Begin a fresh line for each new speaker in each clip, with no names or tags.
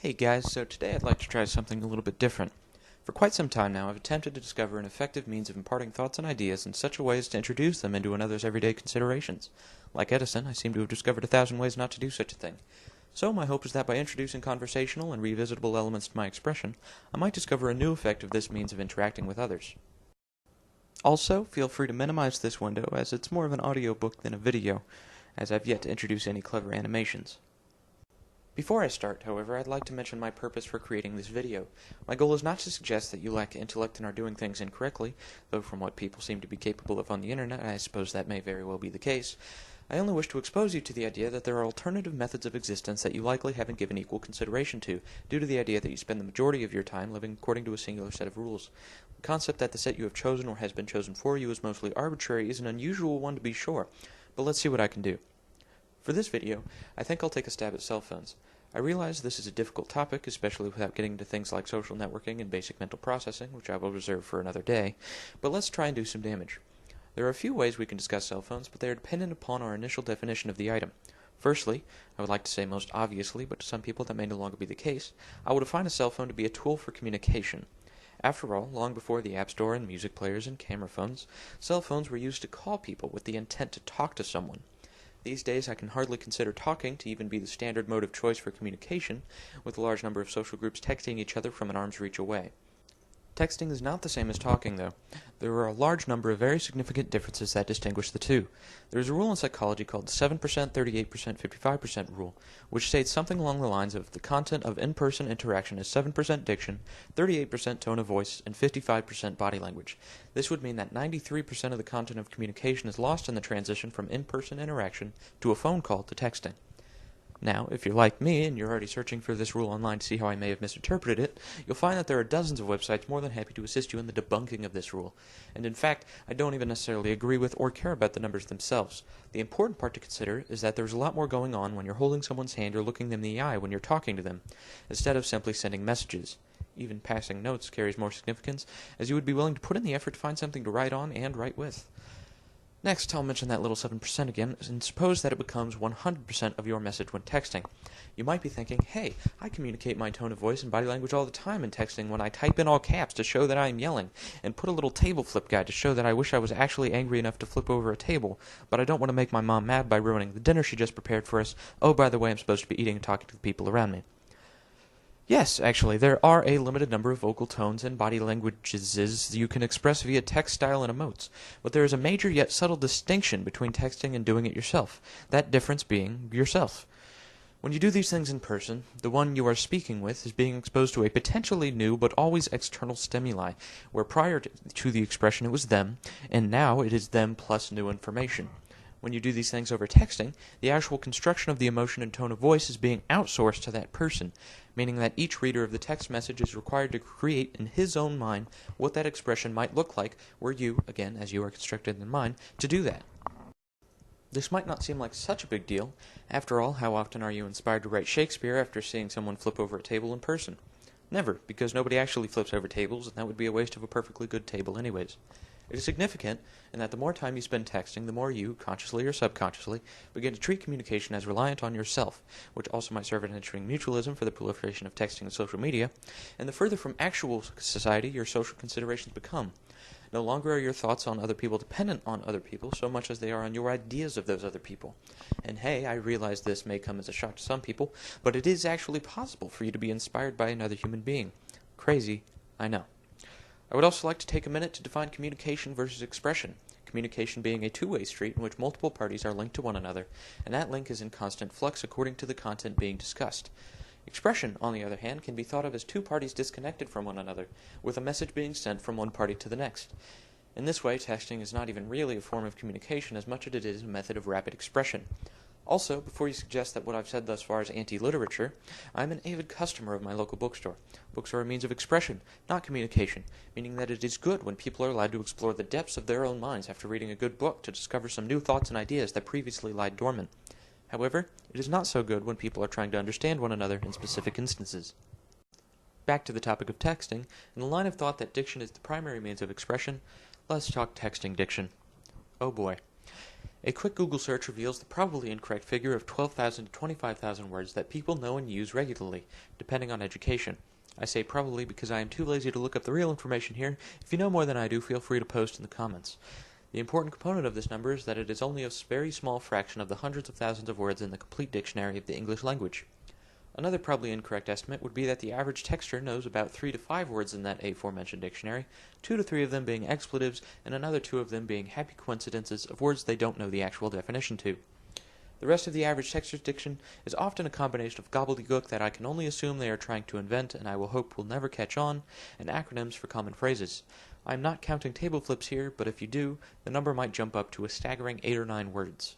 Hey guys, so today I'd like to try something a little bit different. For quite some time now, I've attempted to discover an effective means of imparting thoughts and ideas in such a way as to introduce them into another's everyday considerations. Like Edison, I seem to have discovered 1,000 ways not to do such a thing. So my hope is that by introducing conversational and revisitable elements to my expression, I might discover a new effect of this means of interacting with others. Also, feel free to minimize this window as it's more of an audiobook than a video, as I've yet to introduce any clever animations. Before I start, however, I'd like to mention my purpose for creating this video. My goal is not to suggest that you lack intellect and are doing things incorrectly, though from what people seem to be capable of on the internet, I suppose that may very well be the case. I only wish to expose you to the idea that there are alternative methods of existence that you likely haven't given equal consideration to, due to the idea that you spend the majority of your time living according to a singular set of rules. The concept that the set you have chosen or has been chosen for you is mostly arbitrary is an unusual one to be sure, but let's see what I can do. For this video, I think I'll take a stab at cell phones. I realize this is a difficult topic, especially without getting into things like social networking and basic mental processing, which I will reserve for another day, but let's try and do some damage. There are a few ways we can discuss cell phones, but they are dependent upon our initial definition of the item. Firstly, I would like to say most obviously, but to some people that may no longer be the case, I will define a cell phone to be a tool for communication. After all, long before the App Store and music players and camera phones, cell phones were used to call people with the intent to talk to someone. These days I can hardly consider talking to even be the standard mode of choice for communication, with a large number of social groups texting each other from an arm's reach away. Texting is not the same as talking, though. There are a large number of very significant differences that distinguish the two. There is a rule in psychology called the 7%, 38%, 55% rule, which states something along the lines of the content of in-person interaction is 7% diction, 38% tone of voice, and 55% body language. This would mean that 93% of the content of communication is lost in the transition from in-person interaction to a phone call to texting. Now, if you're like me and you're already searching for this rule online to see how I may have misinterpreted it, you'll find that there are dozens of websites more than happy to assist you in the debunking of this rule. And in fact, I don't even necessarily agree with or care about the numbers themselves. The important part to consider is that there's a lot more going on when you're holding someone's hand or looking them in the eye when you're talking to them, instead of simply sending messages. Even passing notes carries more significance, as you would be willing to put in the effort to find something to write on and write with. Next, I'll mention that little 7% again, and suppose that it becomes 100% of your message when texting. You might be thinking, hey, I communicate my tone of voice and body language all the time in texting when I type in all caps to show that I am yelling, and put a little table flip guide to show that I wish I was actually angry enough to flip over a table, but I don't want to make my mom mad by ruining the dinner she just prepared for us. Oh, by the way, I'm supposed to be eating and talking to the people around me. Yes, actually, there are a limited number of vocal tones and body languages you can express via text style and emotes, but there is a major yet subtle distinction between texting and doing it yourself, that difference being yourself. When you do these things in person, the one you are speaking with is being exposed to a potentially new but always external stimuli, where prior to the expression it was them, and now it is them plus new information. When you do these things over texting, the actual construction of the emotion and tone of voice is being outsourced to that person, meaning that each reader of the text message is required to create in his own mind what that expression might look like were you, again, as you are constructed in mind, to do that. This might not seem like such a big deal. After all, how often are you inspired to write Shakespeare after seeing someone flip over a table in person? Never, because nobody actually flips over tables, and that would be a waste of a perfectly good table anyways. It is significant in that the more time you spend texting, the more you, consciously or subconsciously, begin to treat communication as reliant on yourself, which also might serve as entering mutualism for the proliferation of texting and social media, and the further from actual society your social considerations become. No longer are your thoughts on other people dependent on other people so much as they are on your ideas of those other people. And hey, I realize this may come as a shock to some people, but it is actually possible for you to be inspired by another human being. Crazy, I know. I would also like to take a minute to define communication versus expression, communication being a two-way street in which multiple parties are linked to one another, and that link is in constant flux according to the content being discussed. Expression, on the other hand, can be thought of as two parties disconnected from one another, with a message being sent from one party to the next. In this way, texting is not even really a form of communication as much as it is a method of rapid expression. Also, before you suggest that what I've said thus far is anti-literature, I'm an avid customer of my local bookstore. Books are a means of expression, not communication, meaning that it is good when people are allowed to explore the depths of their own minds after reading a good book to discover some new thoughts and ideas that previously lied dormant. However, it is not so good when people are trying to understand one another in specific instances. Back to the topic of texting, in the line of thought that diction is the primary means of expression, let's talk texting diction. Oh boy. A quick Google search reveals the probably incorrect figure of 12,000 to 25,000 words that people know and use regularly, depending on education. I say probably because I am too lazy to look up the real information here. If you know more than I do, feel free to post in the comments. The important component of this number is that it is only a very small fraction of the hundreds of thousands of words in the complete dictionary of the English language. Another probably incorrect estimate would be that the average texter knows about 3 to 5 words in that aforementioned dictionary, 2 to 3 of them being expletives, and another 2 of them being happy coincidences of words they don't know the actual definition to. The rest of the average texter's diction is often a combination of gobbledygook that I can only assume they are trying to invent and I will hope will never catch on, and acronyms for common phrases. I am not counting table flips here, but if you do, the number might jump up to a staggering 8 or 9 words.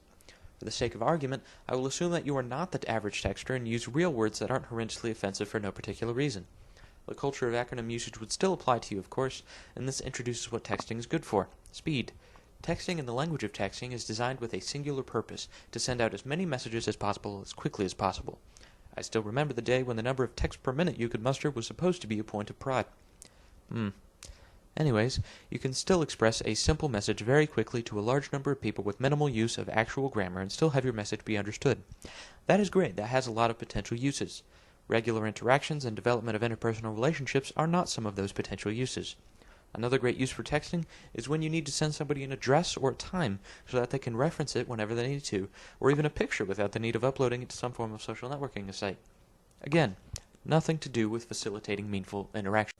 For the sake of argument, I will assume that you are not the average texter and use real words that aren't horrendously offensive for no particular reason. The culture of acronym usage would still apply to you, of course, and this introduces what texting is good for: speed. Texting in the language of texting is designed with a singular purpose: to send out as many messages as possible as quickly as possible. I still remember the day when the number of texts per minute you could muster was supposed to be a point of pride. Anyways, you can still express a simple message very quickly to a large number of people with minimal use of actual grammar and still have your message be understood. That is great. That has a lot of potential uses. Regular interactions and development of interpersonal relationships are not some of those potential uses. Another great use for texting is when you need to send somebody an address or a time so that they can reference it whenever they need to, or even a picture without the need of uploading it to some form of social networking site. Again, nothing to do with facilitating meaningful interaction.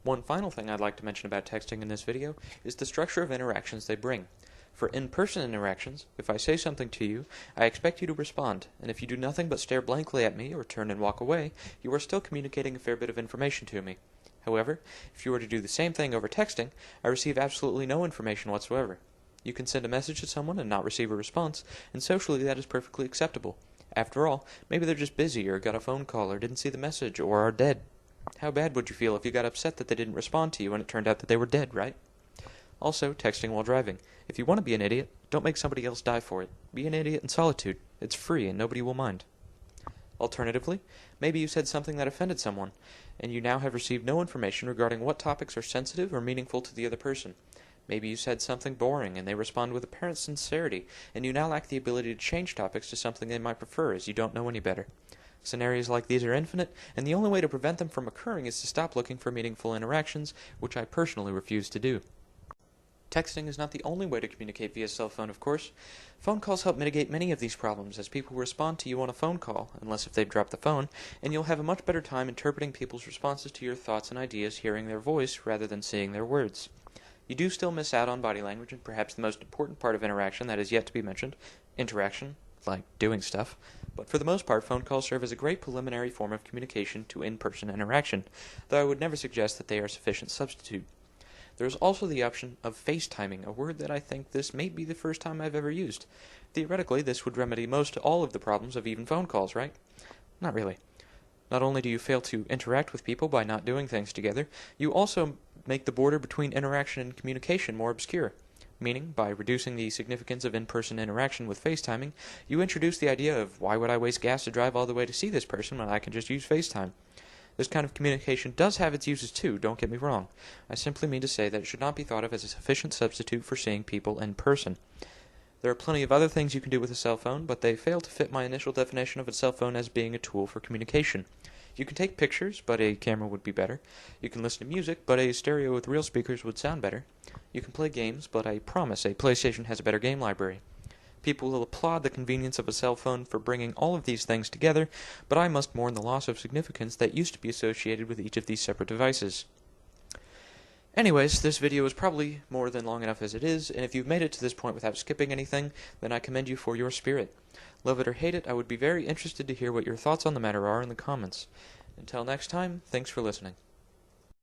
One final thing I'd like to mention about texting in this video is the structure of interactions they bring. For in-person interactions, if I say something to you, I expect you to respond, and if you do nothing but stare blankly at me or turn and walk away, you are still communicating a fair bit of information to me. However, if you were to do the same thing over texting, I receive absolutely no information whatsoever. You can send a message to someone and not receive a response, and socially that is perfectly acceptable. After all, maybe they're just busy or got a phone call or didn't see the message or are dead. How bad would you feel if you got upset that they didn't respond to you and it turned out that they were dead, right? Also, texting while driving. If you want to be an idiot, don't make somebody else die for it. Be an idiot in solitude. It's free and nobody will mind. Alternatively, maybe you said something that offended someone, and you now have received no information regarding what topics are sensitive or meaningful to the other person. Maybe you said something boring and they respond with apparent sincerity, and you now lack the ability to change topics to something they might prefer as you don't know any better. Scenarios like these are infinite, and the only way to prevent them from occurring is to stop looking for meaningful interactions, which I personally refuse to do. Texting is not the only way to communicate via cell phone, of course. Phone calls help mitigate many of these problems, as people respond to you on a phone call, unless if they've dropped the phone, and you'll have a much better time interpreting people's responses to your thoughts and ideas hearing their voice rather than seeing their words. You do still miss out on body language and perhaps the most important part of interaction that is yet to be mentioned, interaction, like doing stuff. But for the most part, phone calls serve as a great preliminary form of communication to in-person interaction, though I would never suggest that they are a sufficient substitute. There is also the option of FaceTiming, a word that I think this may be the first time I've ever used. Theoretically, this would remedy most all of the problems of even phone calls, right? Not really. Not only do you fail to interact with people by not doing things together, you also make the border between interaction and communication more obscure. Meaning, by reducing the significance of in-person interaction with FaceTiming, you introduce the idea of why would I waste gas to drive all the way to see this person when I can just use FaceTime? This kind of communication does have its uses too, don't get me wrong. I simply mean to say that it should not be thought of as a sufficient substitute for seeing people in person. There are plenty of other things you can do with a cell phone, but they fail to fit my initial definition of a cell phone as being a tool for communication. You can take pictures, but a camera would be better. You can listen to music, but a stereo with real speakers would sound better. You can play games, but I promise a PlayStation has a better game library. People will applaud the convenience of a cell phone for bringing all of these things together, but I must mourn the loss of significance that used to be associated with each of these separate devices. Anyways, this video is probably more than long enough as it is, and if you've made it to this point without skipping anything, then I commend you for your spirit. Love it or hate it, I would be very interested to hear what your thoughts on the matter are in the comments. Until next time, thanks for listening.